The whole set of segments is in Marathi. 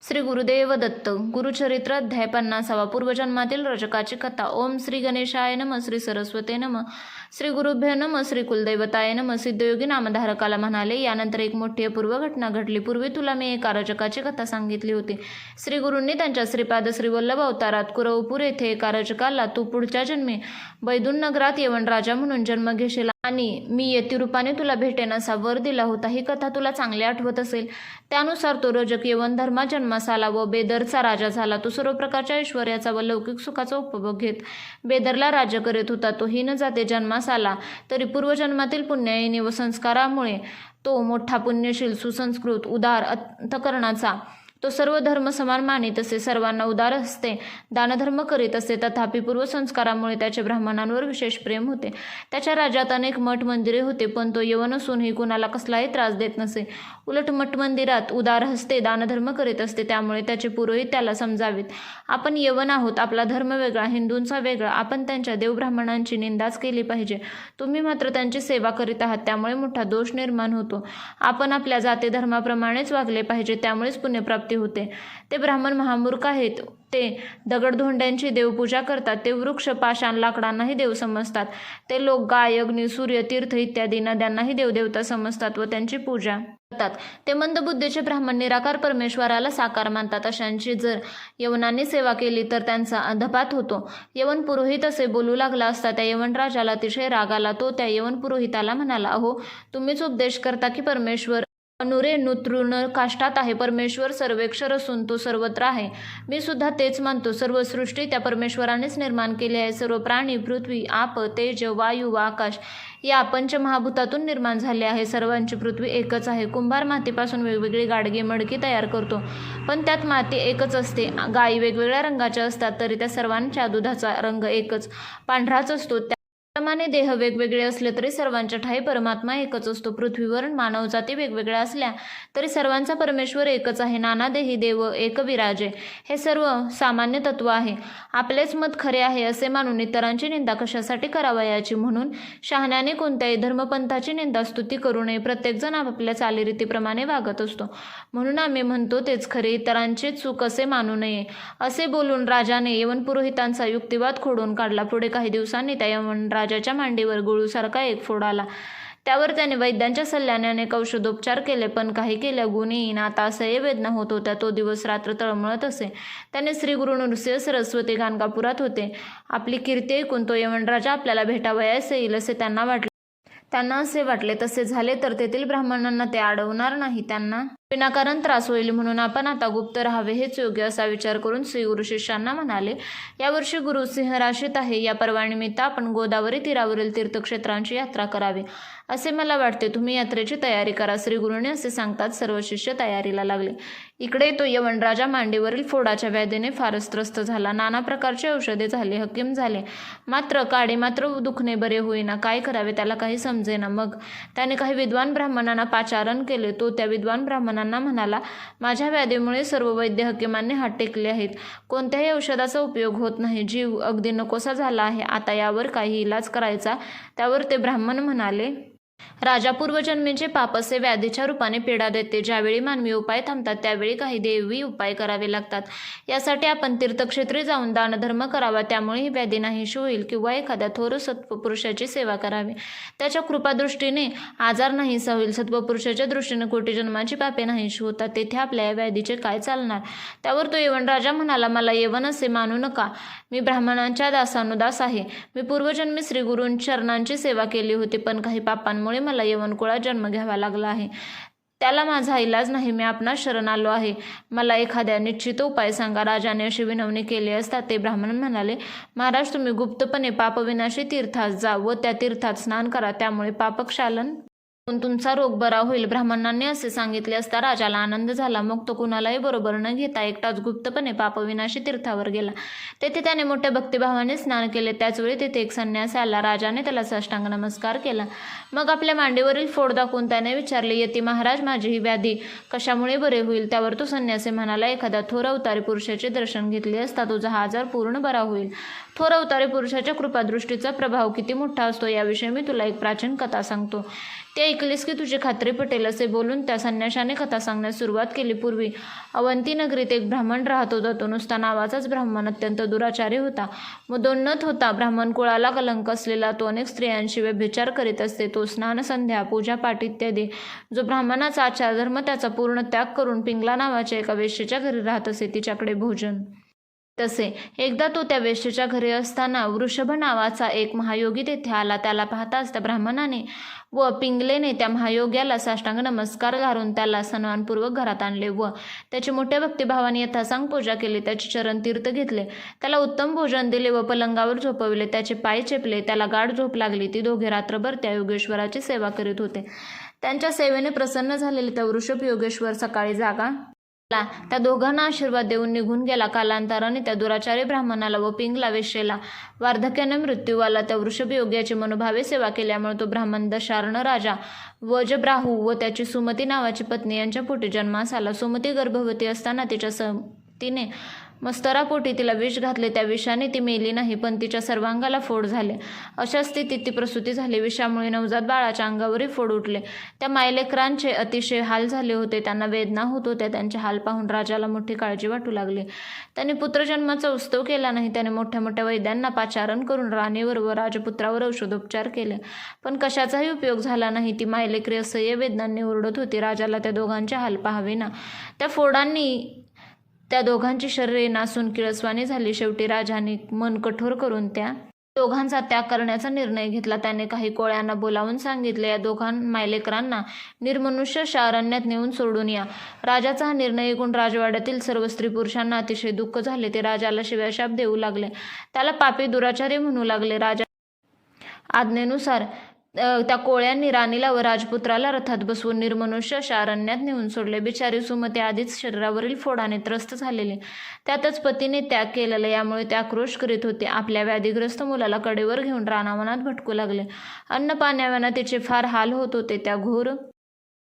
श्री गुरुदेव दत्त. गुरुचरित्र अध्याय 50. पूर्वजन्मातील रजकाची कथा. ओम श्री गणेशाय नम. श्री सरस्वते नम. श्री गुरुभ्यो नम. श्री कुलदैवताय नम. सिद्धयोगी नामधारकाला म्हणाले, यानंतर एक मोठी अपूर्व घटना घडली. पूर्वी तुला मी एका रजकाची कथा सांगितली होती. श्री गुरूंनी त्यांच्या श्रीपाद श्रीवल्लभ अवतारात कुरवपूर येथे एका रजकाला तू पुढच्या जन्मी बैदून नगरात यवन राजा म्हणून जन्म घेशील आणि मी यतिरूपाने तुला भेटेन असा वर दिला होता. ही कथा तुला चांगली आठवत असेल. त्यानुसार तो रजक यवन धर्मात जन्मास आला व बेदरचा राजा झाला. तो सर्व प्रकारच्या ऐश्वर्याचा व लौकिक सुखाचा उपभोग घेत बेदरला राज्य करीत होता. तो हीन जाते जन्मास आला तरी पूर्वजन्मातील पुण्याईनी व संस्कारामुळे तो मोठा पुण्यशील, सुसंस्कृत, उदार अंतकरणाचा. तो सर्व धर्म समान मानित असे, सर्वांना उदार हस्ते दानधर्म करीत असे. तथापि पूर्वसंस्कारामुळे त्याचे ब्राह्मणांवर विशेष प्रेम होते. त्याच्या राज्यात अनेक मठ मंदिरे होते, पण तो यवन असूनही कुणाला कसलाही त्रास देत नसे. उलट मठ मंदिरात उदार हस्ते दानधर्म करीत असते. त्यामुळे त्याचे पुरोहित त्याला समजावीत, आपण यवन आहोत, आपला धर्म वेगळा, हिंदूंचा वेगळा, आपण त्यांच्या देवब्राह्मणांची निंदाच केली पाहिजे. तुम्ही मात्र त्यांची सेवा करीत आहात, त्यामुळे मोठा दोष निर्माण होतो. आपण आपल्या जाती धर्माप्रमाणेच वागले पाहिजे, त्यामुळेच पुण्यप्राप्ती होते. ते ब्राह्मण महामूर्ख आहेत. ते दगडधोंड्यांची देवपूजा करतात. ते वृक्ष, पाषाण, लाकडांनाही देव समजतात. ते लोक गाय, अग्नी, सूर्य, तीर्थ इत्यादी नद्यांनाही देवदेवता समजतात व त्यांची पूजा करतात. ते मंदबुद्धीचे ब्राह्मण निराकार परमेश्वराला साकार मानतात. अशांची जर यवनांनी सेवा केली तर त्यांचा अधपात होतो. यवन पुरोहित असे बोलू लागला असता त्या यवन राजाला अतिशय राग आला. तो त्या यवन पुरोहिताला म्हणाला, अहो, तुम्हीच उपदेश करता की परमेश्वर अनुरेणु तृण काष्टात आहे. परमेश्वर सर्वेक्षर असून तो सर्वत्र आहे. मी सुद्धा तेच मानतो. सर्व सृष्टी त्या परमेश्वरानेच निर्माण केली आहे. सर्व प्राणी पृथ्वी, आप, तेज, वायू व आकाश या पंचमहाभूतातून निर्माण झाले आहे. सर्वांची पृथ्वी एकच आहे. कुंभार मातीपासून वेगवेगळी गाडगे मडकी तयार करतो, पण त्यात माती एकच असते. गायी वेगवेगळ्या रंगाच्या असतात तरी त्या सर्वांच्या दुधाचा रंग एकच, पांढराच असतो. त्याप्रमाणे देह वेगवेगळे असले तरी सर्वांच्या ठाई परमात्मा एकच असतो. पृथ्वीवर मानवजाती वेगवेगळ्या असल्या तरी सर्वांचा परमेश्वर एकच आहे. नाना देही देव एक विराजे, हे सर्व सामान्य तत्व आहे. आपलेच मत खरे आहे असे मानून इतरांची निंदा कशासाठी करावयाची. म्हणून शहाण्याने कोणत्याही धर्मपंथाची निंदा स्तुती करू नये. प्रत्येकजण आपापल्या चालीरीतीप्रमाणे वागत असतो, म्हणून आम्ही म्हणतो तेच खरे, इतरांचे चूक असे मानू नये. असे बोलून राजाने यवन पुरोहितांचा युक्तिवाद खोडून काढला. पुढे काही दिवसांनी त्या यवन राजाच्या मांडीवर गुळूसारखा एक फोड आला. त्यावर त्याने वैद्यांच्या सल्ल्याने अनेक औषधोपचार केले, पण काही केल्या गुण येईना. आता असह्य वेदना होत होत्या. तो दिवस रात्र तळमळत असे. त्याने श्री गुरु नृसिंह सरस्वती गाणगापुरात होते. आपली कीर्ती ऐकून तो यवन राजा आपल्याला भेटावयास येईल असे त्यांना असे वाटले. तसे झाले तर तेथील ब्राह्मणांना ते अडवणार नाही, त्यांना विनाकारण त्रास होईल, म्हणून आपण आता गुप्त राहावे हेच योग्य असा विचार करून श्री गुरु शिष्यांना म्हणाले, यावर्षी गुरु सिंह राशीत आहे. या पर्वानिमित्त आपण गोदावरी तीरावरील तीर्थक्षेत्रांची यात्रा करावी असे मला वाटते. तुम्ही यात्रेची तयारी करा. श्री गुरुने असे सांगतात सर्व शिष्य तयारीला लागले. इकडे तो यवन राजा मांडीवरील फोडाच्या व्याधीने फारच त्रस्त झाला. नाना प्रकारचे औषधे झाले, हकीम झाले, मात्र काडी मात्र दुखणे बरे होईना. काय करावे त्याला काही समजेना. मग त्याने काही विद्वान ब्राह्मणांना पाचारण केले. तो त्या विद्वान ब्राह्मणांना म्हणाला, माझ्या व्याधीमुळे सर्व वैद्य हकीमांनी हात टेकले आहेत. कोणत्याही औषधाचा उपयोग होत नाही. जीव अगदी नकोसा झाला आहे. आता यावर काही इलाज करायचा. त्यावर ते ब्राह्मण म्हणाले, राजा पूर्वजन्मीचे पाप असे व्याधीच्या रूपाने पीडा देते. ज्यावेळी मानवी उपाय थांबतात त्यावेळी काही देवी उपाय करावे लागतात. यासाठी आपण तीर्थक्षेत्री जाऊन दानधर्म करावा. त्यामुळे ही व्याधी नाहीशी होईल. किंवा एखाद्या थोर सत्पुरुषाची सेवा करावी. त्याच्या कृपादृष्टीने आजार नाहीसा होईल. सत्पुरुषाच्या दृष्टीने कोटी जन्माची पापे नाहीशी होतात. तेथे आपल्या या व्याधीचे काय चालणार. त्यावर तो यवन राजा म्हणाला, मला यवन असे मानू नका. मी ब्राह्मणांच्या दासानुदास आहे. मी पूर्वजन्मी श्री गुरूंच्या चरणांची सेवा केली होती, पण काही पापांमुळे मला यवन कुळात जन्म घ्यावा लागला आहे. त्याला माझा इलाज नाही. मी आपणास शरण आलो आहे. मला एखाद्या निश्चित उपाय सांगा. राजाने अशी विनवणी केली असता ते ब्राह्मण म्हणाले, महाराज, तुम्ही गुप्तपणे पापविनाशी तीर्थास जा व त्या तीर्थात स्नान करा. त्यामुळे पापक्षालन तुमचा रोग बरा होईल. ब्राह्मणांनी असे सांगितले असता राजाला आनंद झाला. मग तो कुणालाही बरोबर न घेता एकटाच गुप्तपणे पापविनाशी तीर्थावर गेला. तेथे त्याने मोठ्या भक्तिभावाने स्नान केले. त्याचवेळी तेथे एक संन्यासी आला. राजाने त्याला साष्टांग नमस्कार केला. मग आपल्या मांडीवरील फोड दाखवून त्याने विचारले, यती महाराज, माझी ही व्याधी कशामुळे बरे होईल. त्यावर तो संन्यासी म्हणाला, एखाद्या थोर अवतारी पुरुषाचे दर्शन घेतले असता तुझा हा आजार पूर्ण बरा होईल. थोर अवतारी पुरुषाच्या कृपादृष्टीचा प्रभाव किती मोठा असतो याविषयी मी तुला एक प्राचीन कथा सांगतो. ते ऐकलीस की तुझी खात्री पटेल असे बोलून त्या संन्याशाने कथा सांगण्यास सुरुवात केली. पूर्वी अवंती नगरीत एक ब्राह्मण राहत होता. तो नुसता नावाचाच ब्राह्मण अत्यंत दुराचारी होता. मदोन्नत होता. ब्राह्मण कुळाला कलंक असलेला तो अनेक स्त्रियांशी व्यभिचार करीत असते. तो स्नान, संध्या, पूजापाठ इत्यादी जो ब्राह्मणाचा आचार धर्म त्याचा पूर्ण त्याग करून पिंगला नावाच्या एका वेश्येच्या घरी राहत असे. तिच्याकडे भोजन तसे एकदा तो त्या वेश्येच्या घरी असताना वृषभ नावाचा एक महायोगी तेथे आला. त्याला पाहताच त्या ब्राह्मणाने व पिंगलेने त्या महायोग्याला साष्टांग नमस्कार घालून त्याला सन्मानपूर्वक घरात आणले व त्याची मोठ्या भक्तिभावाने यथासांग पूजा केली. त्याचे चरण तीर्थ घेतले. त्याला उत्तम भोजन दिले व पलंगावर झोपविले. त्याचे पाय चेपले. त्याला गाढ झोप लागली. ती दोघे रात्रभर त्या योगेश्वराची सेवा करीत होते. त्यांच्या सेवेने प्रसन्न झालेले त्या वृषभ योगेश्वर सकाळी जागा त्या दोघांना आशीर्वाद देऊन निघून गेला. कालांतराने त्या दुराचारी ब्राह्मणाला व पिंगला वेश्येला वार्धक्याने मृत्यू आला. त्या वृषभ योग्याची मनोभावे सेवा केल्यामुळे तो ब्राह्मण दशार्ण राजा वजब्राहू व त्याची सुमती नावाची पत्नी यांच्या पोटी जन्मास आला. सुमती गर्भवती असताना तिच्या तिने मस्तरापोटी तिला विष घातले. त्या विषाने ती मेली नाही, पण तिच्या सर्वांगाला फोड झाले. अशा स्थितीत ती प्रसूती झाली. विषामुळे नवजात बाळाच्या अंगावरही फोड उठले. त्या मायलेकरांचे अतिशय हाल झाले होते. त्यांना वेदना होत होत्या. त्यांचे हाल पाहून राजाला मोठी काळजी वाटू लागली. त्याने पुत्रजन्माचा उत्सव केला नाही. त्याने मोठ्या मोठ्या वैद्यांना पाचारण करून राणीवर व राजपुत्रावर औषधोपचार केले, पण कशाचाही उपयोग झाला नाही. ती मायलेकरी असह्य वेदनांनी ओरडत होती. राजाला त्या दोघांचे हाल पाहावेना. त्या फोडांनी त्या दोघांची शरीरे नासून किळसवाणी झाली. शेवटी राजाने मन कठोर करून त्या दोघांचा त्याग करण्याचा निर्णय घेतला. त्याने काही कोळ्यांना बोलावून सांगितले, या दोघां मायलेकरांना निर्मनुष्य अरण्यात नेऊन सोडून या. राजाचा हा निर्णय ऐकून राजवाड्यातील सर्व स्त्री पुरुषांना अतिशय दुःख झाले. ते राजाला शिव्याशाप देऊ लागले. त्याला पापी दुराचारी म्हणू लागले. राजा आज्ञेनुसार त्या कोळ्यांनी राणीला व राजपुत्राला रथात बसवून निर्मनुष्य अरण्यात नेऊन सोडले. बिचारी सुमती आधीच शरीरावरील फोडाने त्रस्त झालेले, त्यातच पतीने त्याग केलेला, यामुळे ते आक्रोश करीत होते. आपल्या व्याधीग्रस्त मुलाला कडेवर घेऊन रानावनात भटकू लागले. अन्न पाण्याविना तिचे फार हाल होत होते. त्या घोर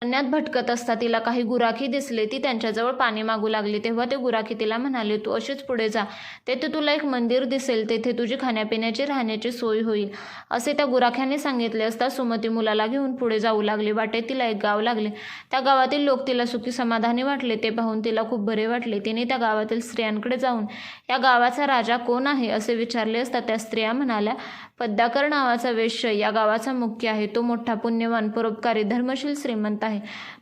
अरण्यात भटकत असता तिला काही गुराखी दिसले. ती त्यांच्याजवळ पाणी मागू लागली. तेव्हा ते गुराखी तिला म्हणाले, तू अशीच पुढे जा. तेथे तुला एक मंदिर दिसेल. तेथे तुझी खाण्यापिण्याची राहण्याची सोय होईल, असे त्या गुराख्याने सांगितले. असता सुमती मुलाला घेऊन पुढे जाऊ लागली. वाटेत तिला एक गाव लागले. त्या गावातील लोक तिला सुखी समाधानी वाटले. ते पाहून तिला खूप बरे वाटले. तिने त्या गावातील स्त्रियांकडे जाऊन या गावाचा राजा कोण आहे असे विचारले असता त्या स्त्रिया म्हणाल्या, पद्माकर नावाचा वेश्य या गावाचा मुख्य आहे. तो मोठा पुण्यवान, परोपकारी, धर्मशील, श्रीमंत आहे.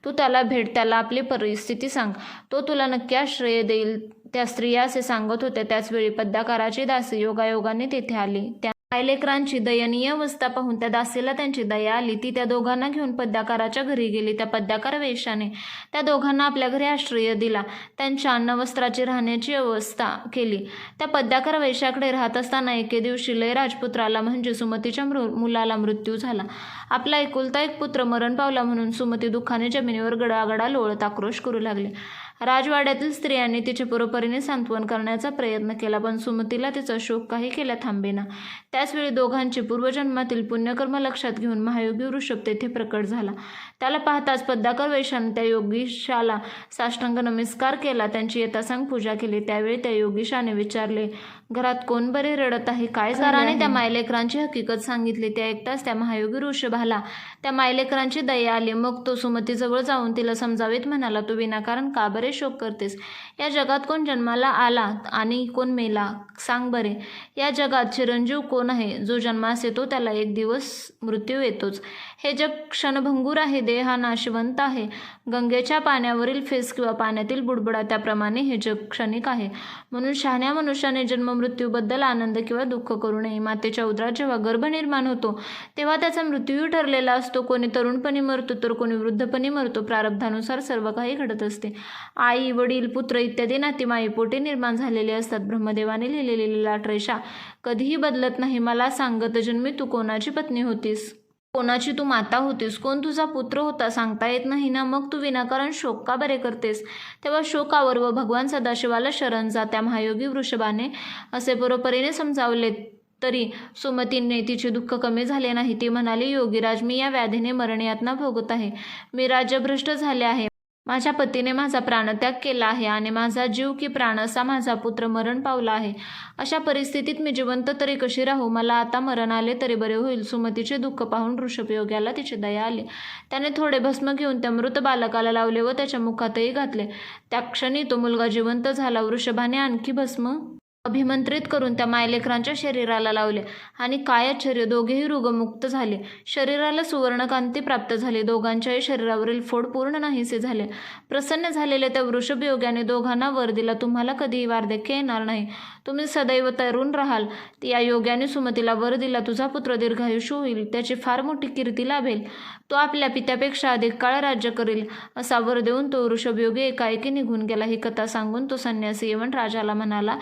तू त्याला भेट. त्याला आपली परिस्थिती सांग. तो तुला नक्की आश्रय देईल. त्या स्त्रिया असे सांगत होत्या. त्याचवेळी पद्माकाराची दासी योगायोगाने तेथे आली. त्या मायलेकरांची दयनीय अवस्था पाहून त्या दासीला त्यांची दया आली. ती त्या दोघांना घेऊन पद्माकाराच्या घरी गेली. त्या पद्माकार वेश्याने त्या दोघांना आपल्या घरी आश्रय दिला. त्यांच्या अन्न वस्त्राची राहण्याची व्यवस्था केली. त्या पद्माकार वेश्याकडे राहत असताना एके दिवशी लय राजपुत्राला म्हणजे सुमतीच्या मुलाला मृत्यू झाला. आपला एकुलता एक पुत्र मरण पावला म्हणून सुमती दुःखाने जमिनीवर गडागडा लोळत आक्रोश करू लागले. राजवाड्यातील स्त्रियांनी तिचे परोपरीने सांत्वन करण्याचा प्रयत्न केला, पण सुमतीला तिचा शोक काही केला थांबेना. त्याचवेळी दोघांचे पूर्वजन्मातील पुण्यकर्म लक्षात घेऊन महायोगी वृषभ तेथे प्रकट झाला. त्याला पाहताच पद्माकर वैशाने त्या योगीशाला साष्टांग नमस्कार केला. त्यांची यथासांग पूजा केली. त्यावेळी त्या योगीशाने विचारले, घरात कोण बरे रडत आहे? काय झाल्याने त्या मायलेकरांची हकीकत सांगितली. ते ऐकताच त्या महायोगी वृषभाला त्या मायलेकरांची दया आली. मग तो सुमतीजवळ जाऊन तिला समजावीत म्हणाला, तू विनाकारण का बरे शोक करतेस? या जगात कोण जन्माला आला आणि कोण मेला? सांग बरे. या जगात चिरंजीव कोण आहे? जो जन्मास येतो त्याला एक दिवस मृत्यू येतोच. हे जग क्षणभंगूर आहे. देह हा नाशवंत आहे. गंगेच्या पाण्यावरील फेस किंवा पाण्यातील बुडबुडा त्याप्रमाणे हे जग क्षणिक आहे. म्हणून शहाण्या मनुष्याने जन्ममृत्यूबद्दल आनंद किंवा दुःख करू नये. मातेच्या उदरात जेव्हा गर्भ निर्माण होतो तेव्हा त्याचा मृत्यूही ठरलेला असतो. कोणी तरुणपणी मरतो तर कोणी वृद्धपणी मरतो. प्रारब्धानुसार सर्व काही घडत असते. आई, वडील, पुत्र इत्यादी नाती माईपोटी निर्माण झालेले असतात. ब्रह्मदेवाने लिहिलेली लाटरेषा कधीही बदलत नाही. मला सांग, गतजन्मी तू कोणाची पत्नी होतीस? कोणाची तू माता होतीस? कोण तुझा पुत्र होता? सांगता येत नाही ना? मग तू विनाकारण शोक का बरे करतेस? तेव्हा शोकावर व भगवान सदाशिवाला शरण जा. त्या महायोगी वृषभाने असे बरोबरीने समजावले तरी सुमतीने तिचे दुःख कमी झाले नाही. ती म्हणाली, योगीराज, मी या व्याधीने मरणयातना भोगत आहे. मी राज्यभ्रष्ट झाले आहे. माझ्या पतीने माझा प्राणत्याग केला आहे आणि माझा जीव की प्राण असा माझा पुत्र मरण पावला आहे. अशा परिस्थितीत मी जिवंत तरी कशी राहू? मला आता मरण आले तरी बरे होईल. सुमतीचे दुःख पाहून ऋषभयोग्याला तिची दया आली. त्याने थोडे भस्म घेऊन त्या मृत बालकाला लावले व त्याच्या मुखातही घातले. त्या क्षणी तो मुलगा जिवंत झाला. वृषभाने आणखी भस्म अभिमंत्रित करून त्या मायलेकरांच्या शरीराला लावले आणि कायाच्छर्य दोघेही रोगमुक्त झाले. शरीराला सुवर्णकांती प्राप्त झाली. दोघांच्याही शरीरावरील फोड पूर्ण नाहीसे झाले. प्रसन्न झालेल्या त्या वृषभयोग्याने दोघांना वर दिला, तुम्हाला कधीही वार्धक्य येणार नाही. तुम्ही सदैव तरुण राहाल. या योग्याने सुमतीला वर दिला, तुझा पुत्र दीर्घायुष्य होईल. त्याची फार मोठी कीर्ती लाभेल. तो आपल्या पित्यापेक्षा अधिक काळ राज्य करेल. असा वर देऊन तो वृषभयोगी एकाएकी निघून गेला. ही कथा सांगून तो संन्यासी यवन राजाला म्हणाला,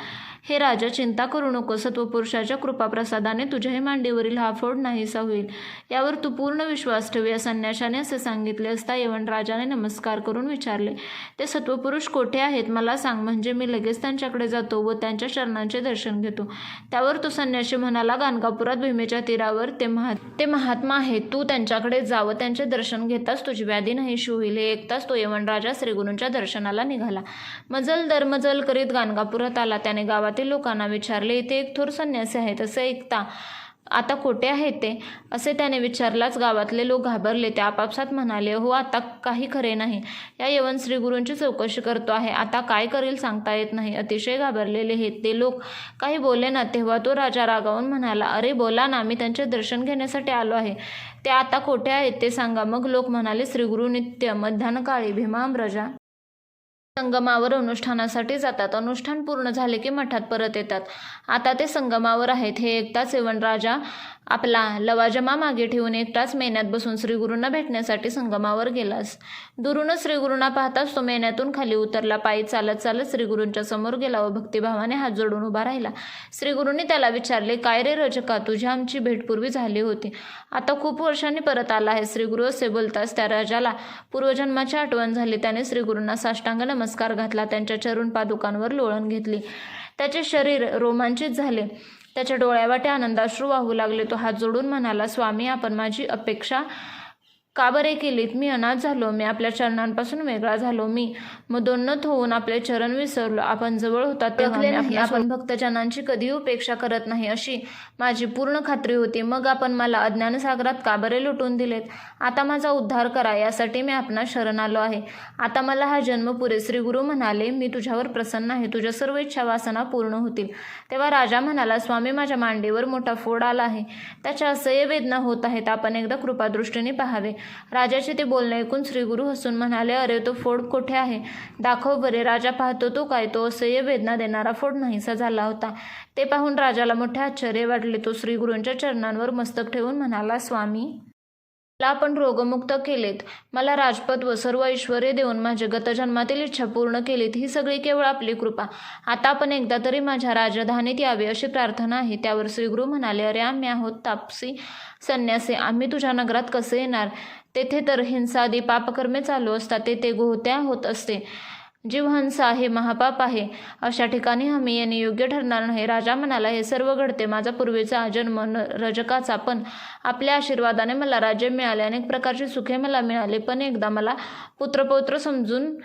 हे राजा, चिंता करू नको. सत्वपुरुषाच्या कृपाप्रसादाने तुझ्याही मांडीवरील हा फोड नाहीसा होईल. यावर तू पूर्ण विश्वास ठेव. या संन्याशाने असे सांगितले असता यवन राजाने नमस्कार करून विचारले, ते सत्वपुरुष कोठे आहेत? मला सांग, म्हणजे मी लगेच त्यांच्याकडे जातो व त्यांच्या चरणांचे दर्शन घेतो. त्यावर तो संन्यासी म्हणाला, गाणगापुरात भीमेच्या तीरावर ते महात्मा आहेत. तू त्यांच्याकडे जावं. त्यांचे दर्शन घेताच तुझी व्याधी नाहीशी होईल. हे ऐकताच तो यवन राजा श्रीगुरूंच्या दर्शनाला निघाला. मजल दरमजल करीत गाणगापुरात आला. त्याने गावातील लोकांना विचारले, इथे एक थोर संन्यासी आहेत असे ऐकता, आता कोठे आहेत ते? असे त्याने विचारलाच गावातले लोक घाबरले. ते आपापसात म्हणाले, हो, आता काही खरे नाही. या यवन श्रीगुरूंची चौकशी करतो आहे. आता काय करेल सांगता येत नाही. अतिशय घाबरलेले हे ते लोक काही बोले ना. तेव्हा तो राजा रागावून म्हणाला, अरे बोला ना, मी त्यांचे दर्शन घेण्यासाठी आलो आहे. ते आता कोठे आहेत ते सांगा. मग लोक म्हणाले, श्रीगुरू नित्य मध्यान्हकाळी भीमांब्रजा संगमावर अनुष्ठानासाठी जातात. अनुष्ठान पूर्ण झाले की मठात परत येतात. आता ते संगमावर आहेत. हे एकटाच यवन राजा आपला लवाजमा मागे ठेवून एकटाच मेन्यात बसून श्रीगुरूंना भेटण्यासाठी संगमावर गेलास. दुरूनच श्रीगुरूंना पाहताच तो मेन्यातून खाली उतरला. पायी चालत चालत श्रीगुरूंच्या समोर गेला व भक्तिभावाने हात जोडून उभा राहिला. श्रीगुरूंनी त्याला विचारले, काय रे रजका, तुझी आमची भेट पूर्वी झाली होती, आता खूप वर्षांनी परत आला आहे. श्रीगुरू असे बोलताच त्या राजाला पूर्वजन्माची आठवण झाली. त्याने श्रीगुरूंना साष्टांग नमस्कार घातला. त्यांच्या चरण पादुकांवर लोळण घेतली. त्याचे शरीर रोमांचित झाले. त्याच्या डोळ्यावाटे आनंदाश्रू वाहू लागले. तो हात जोडून म्हणाला, स्वामी, आपण माझी अपेक्षा का बरे केलीत? मी अनाथ झालो. मी आपल्या चरणांपासून वेगळा झालो. मी मदोन्नत होऊन आपले चरण विसरलो. आपण जवळ होता तेव्हा आपण भक्तजनांची कधीही उपेक्षा करत नाही अशी माझी पूर्ण खात्री होती. मग आपण मला अज्ञानसागरात का बरे लुटून दिलेत? आता माझा उद्धार करा, यासाठी मी आपणास शरण आलो आहे. आता मला हा जन्म पुरे. श्रीगुरू म्हणाले, मी तुझ्यावर प्रसन्न आहे. तुझ्या सर्व इच्छा वासना पूर्ण होतील. तेव्हा राजा म्हणाला, स्वामी, माझ्या मांडीवर मोठा फोड आला आहे. त्याच्या असह्य वेदना होत आहेत. आपण एकदा कृपादृष्टीने पाहावे. राजाचे ते बोलणे ऐकून श्रीगुरू हसून म्हणाले, अरे, तो फोड कोठे आहे? दाखव बरे. राजा पाहतो तो काय, तो असह्य वेदना देणारा फोड नाहीसा झाला होता. ते पाहून राजाला मोठे आश्चर्य वाटले. तो श्रीगुरूंच्या चरणांवर मस्तक ठेवून म्हणाला, स्वामी, मला आपण रोगमुक्त केलेत. मला राजपद व सर्व ऐश्वर्य देऊन माझे गतजन्मातील इच्छा पूर्ण केलीत. ही सगळी केवळ आपली कृपा. आता आपण एकदा तरी माझ्या राजधानीत यावे अशी प्रार्थना आहे. त्यावर श्रीगुरू म्हणाले, अरे, आम्ही आहोत तापसी संन्यासी. आम्ही तुझ्या नगरात कसे येणार? तेथे तर हिंसादी पापकर्मे चालू असतात. तेथे गोहत्या होत असते. जीवहंसा हे महापाप आहे. अशा ठिकाणी आम्ही येणे योग्य ठरणार नाही. राजा म्हणाला, हे सर्व घडते माझा पूर्वीचा जन्म रजकाचा, पण आपल्या आशीर्वादाने मला राज्य मिळाले. अनेक प्रकारची सुखे मला मिळाली. पण एकदा मला पुत्रपौत्र समजून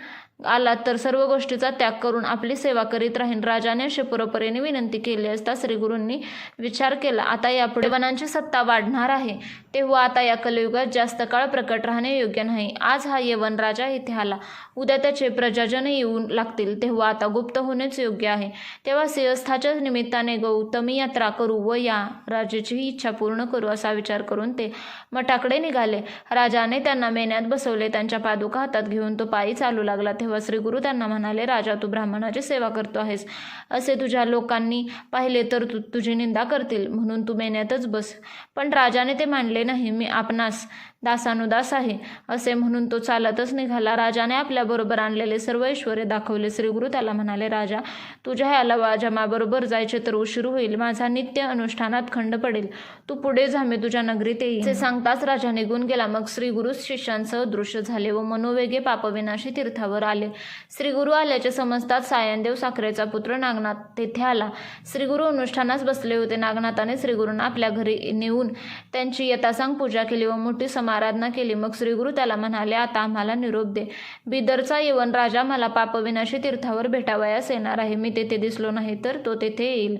आला तर सर्व गोष्टीचा त्याग करून आपली सेवा करीत राहीन. राजाने असे पुरपरीने विनंती केली असता श्रीगुरूंनी विचार केला, आता यापुढे वनांची सत्ता वाढणार आहे, तेव्हा आता या कलियुगात जास्त काळ प्रकट राहणे योग्य नाही. आज हा यवन राजा इथे आला, उद्या त्याचे प्रजाजन येऊन लागतील, तेव्हा आता गुप्त होणेच योग्य आहे. तेव्हा सिंहस्थाच्या निमित्ताने गौतमी यात्रा करू व या राजाची इच्छा पूर्ण करू असा विचार करून ते मठाकडे निघाले. राजाने त्यांना मेन्यात बसवले. त्यांच्या पादुका हातात घेऊन तो पायी चालू लागला. तेव्हा श्रीगुरू त्यांना म्हणाले, राजा, तू ब्राह्मणाची सेवा करतो आहेस असे तुझ्या लोकांनी पाहिले तर तुझी निंदा करतील, म्हणून तू मेन्यातच बस. पण राजाने ते मानले नाही. मी आपणास दासानुदास आहे असे म्हणून तो चालतच निघाला. राजाने आपल्याबरोबर आणलेले सर्व ऐश्वर्य दाखवले. श्रीगुरू त्याला म्हणाले, राजा, तुझ्या ह्या लवाजमाबरोबर जायचे तर उशीर होईल. माझा नित्य अनुष्ठानात खंड पडेल. तू पुढे जा, मी तुझ्या नगरीत येईल. असे सांगताच राजा निघून गेला. मग श्रीगुरू शिष्यांसह दृश्य झाले व मनोवेगे पापविनाशी तीर्थावर आले. आले. श्री गुरु आल्याचे समजताच सायनदेव साखरेचा पुत्र नागनाथ तेथे आला. श्री गुरु अनुष्ठानास बसले होते. नागनाथाने श्री गुरूंना आपल्या घरी नेऊन त्यांची यथासांग पूजा केली व मोठी समाराधना केली. मग श्री गुरु त्याला म्हणाले, आता आम्हाला निरोप दे. बिदरचा यवन राजा मला पापविनाशी तीर्थावर भेटावयास येणार आहे. मी तेथे दिसलो नाही तर तो तेथे येईल.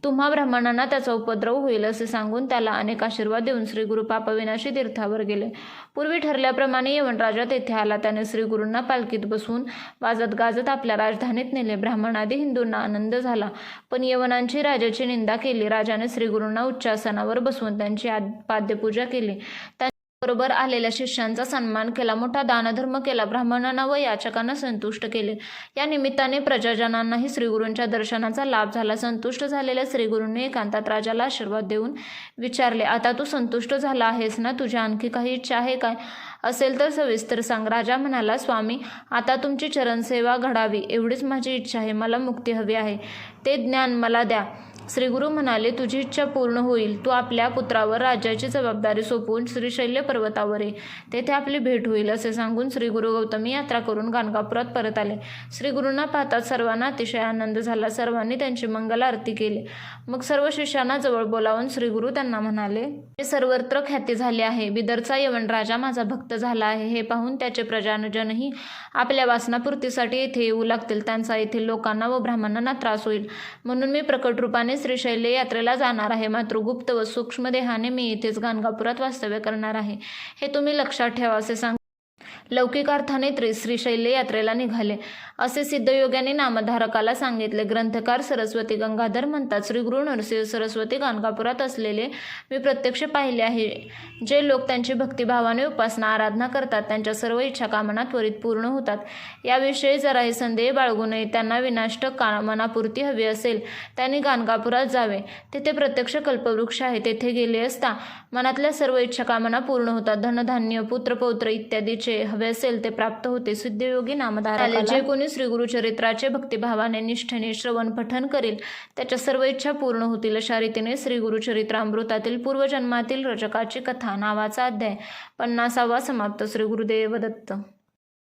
तुम्हा ब्राह्मणांना त्याचा उपद्रव होईल असे सांगून त्याला अनेक आशीर्वाद देऊन श्री गुरु पापविनाशी तीर्थावर गेले. पूर्वी ठरल्याप्रमाणे यवनराजा तेथे आला. त्याने श्री गुरूंना पालखीत बसवून वाजत गाजत आपल्या राजधानीत नेले. ब्राह्मणादी हिंदूंना आनंद झाला, पण यवनांची राजाची निंदा केली. राजाने श्री गुरूंना उच्चासनावर बसवून त्यांची पाद्यपूजा केली. बरोबर आलेल्या शिष्यांचा सन्मान केला. मोठा दानधर्म केला. ब्राह्मणांना व याचकांना संतुष्ट केले. या निमित्ताने प्रजाजनांनाही श्रीगुरूंच्या दर्शनाचा लाभ झाला. संतुष्ट झालेल्या श्रीगुरूंनी एकांतात राजाला आशीर्वाद देऊन विचारले, आता तू संतुष्ट झाला आहेस ना? तुझ्या आणखी काही इच्छा आहे काय? असेल तर सविस्तर सांग. राजा म्हणाला, स्वामी, आता तुमची चरणसेवा घडावी एवढीच माझी इच्छा आहे. मला मुक्ती हवी आहे. ते ज्ञान मला द्या. श्रीगुरु म्हणाले, तुझी इच्छा पूर्ण होईल. तू आपल्या पुत्रावर राज्याची जबाबदारी सोपवून श्रीशैल्य पर्वतावर ये. तेथे आपली भेट होईल असे सांगून श्रीगुरु गौतमी यात्रा करून गाणगापुरात परत आले. श्रीगुरूंना पाहताच सर्वांना अतिशय आनंद झाला. सर्वांनी त्यांची मंगल आरती केली. मग सर्व शिष्यांना जवळ बोलावून श्रीगुरु त्यांना म्हणाले, सर्वत्र ख्याती झाली आहे. बिदरचा यवन राजा माझा भक्त झाला आहे. हे पाहून त्याचे प्रजाजनही आपल्या वासनापूर्तीसाठी येथे येऊ लागतील. त्यांचा येथील लोकांना व ब्राह्मणांना त्रास होईल. म्हणून मी प्रकट रूपाने श्रीशैल्य यात्रेला जाणार आहे. मात्र गुप्त व सूक्ष्म देहाने मी येथेच गाणगापुरात वास्तव्य करणार आहे. हे तुम्ही लक्षात ठेवा असे सांग. लौकिक अर्थाने श्रीशैल्य यात्रेला निघाले असे सिद्धयोग्याने नामधारकाला सांगितले. ग्रंथकार सरस्वती गंगाधर म्हणतात, श्री गुरु नरसिंह सरस्वती गाणगापुरात असलेले मी प्रत्यक्ष पाहिले आहे. जे लोक त्यांची भक्तिभावाने उपासना आराधना करतात त्यांच्या सर्व इच्छा कामना त्वरित पूर्ण होतात. याविषयी जराही संदेह बाळगू नये. त्यांना विनाष्टक कामनापूर्ती हवी असेल त्यांनी गाणगापुरात जावे. तेथे प्रत्यक्ष कल्पवृक्ष आहे. तेथे गेले असता मनातल्या सर्व इच्छा कामना पूर्ण होतात. धनधान्य पुत्रपौत्र इत्यादीचे हवे असेल ते प्राप्त होते. सिद्धयोगी नामधारकाला जे कोणी श्री गुरुचरित्राचे भक्तिभावाने निष्ठेने श्रवण पठन करेल त्याच्या सर्व इच्छा पूर्ण होतील. अशा रीतीने श्री गुरुचरित्रामृतातील पूर्वजन्मातील रचकाची कथा नावाचा अध्याय 50वा समाप्त. श्री गुरुदेव दत्त.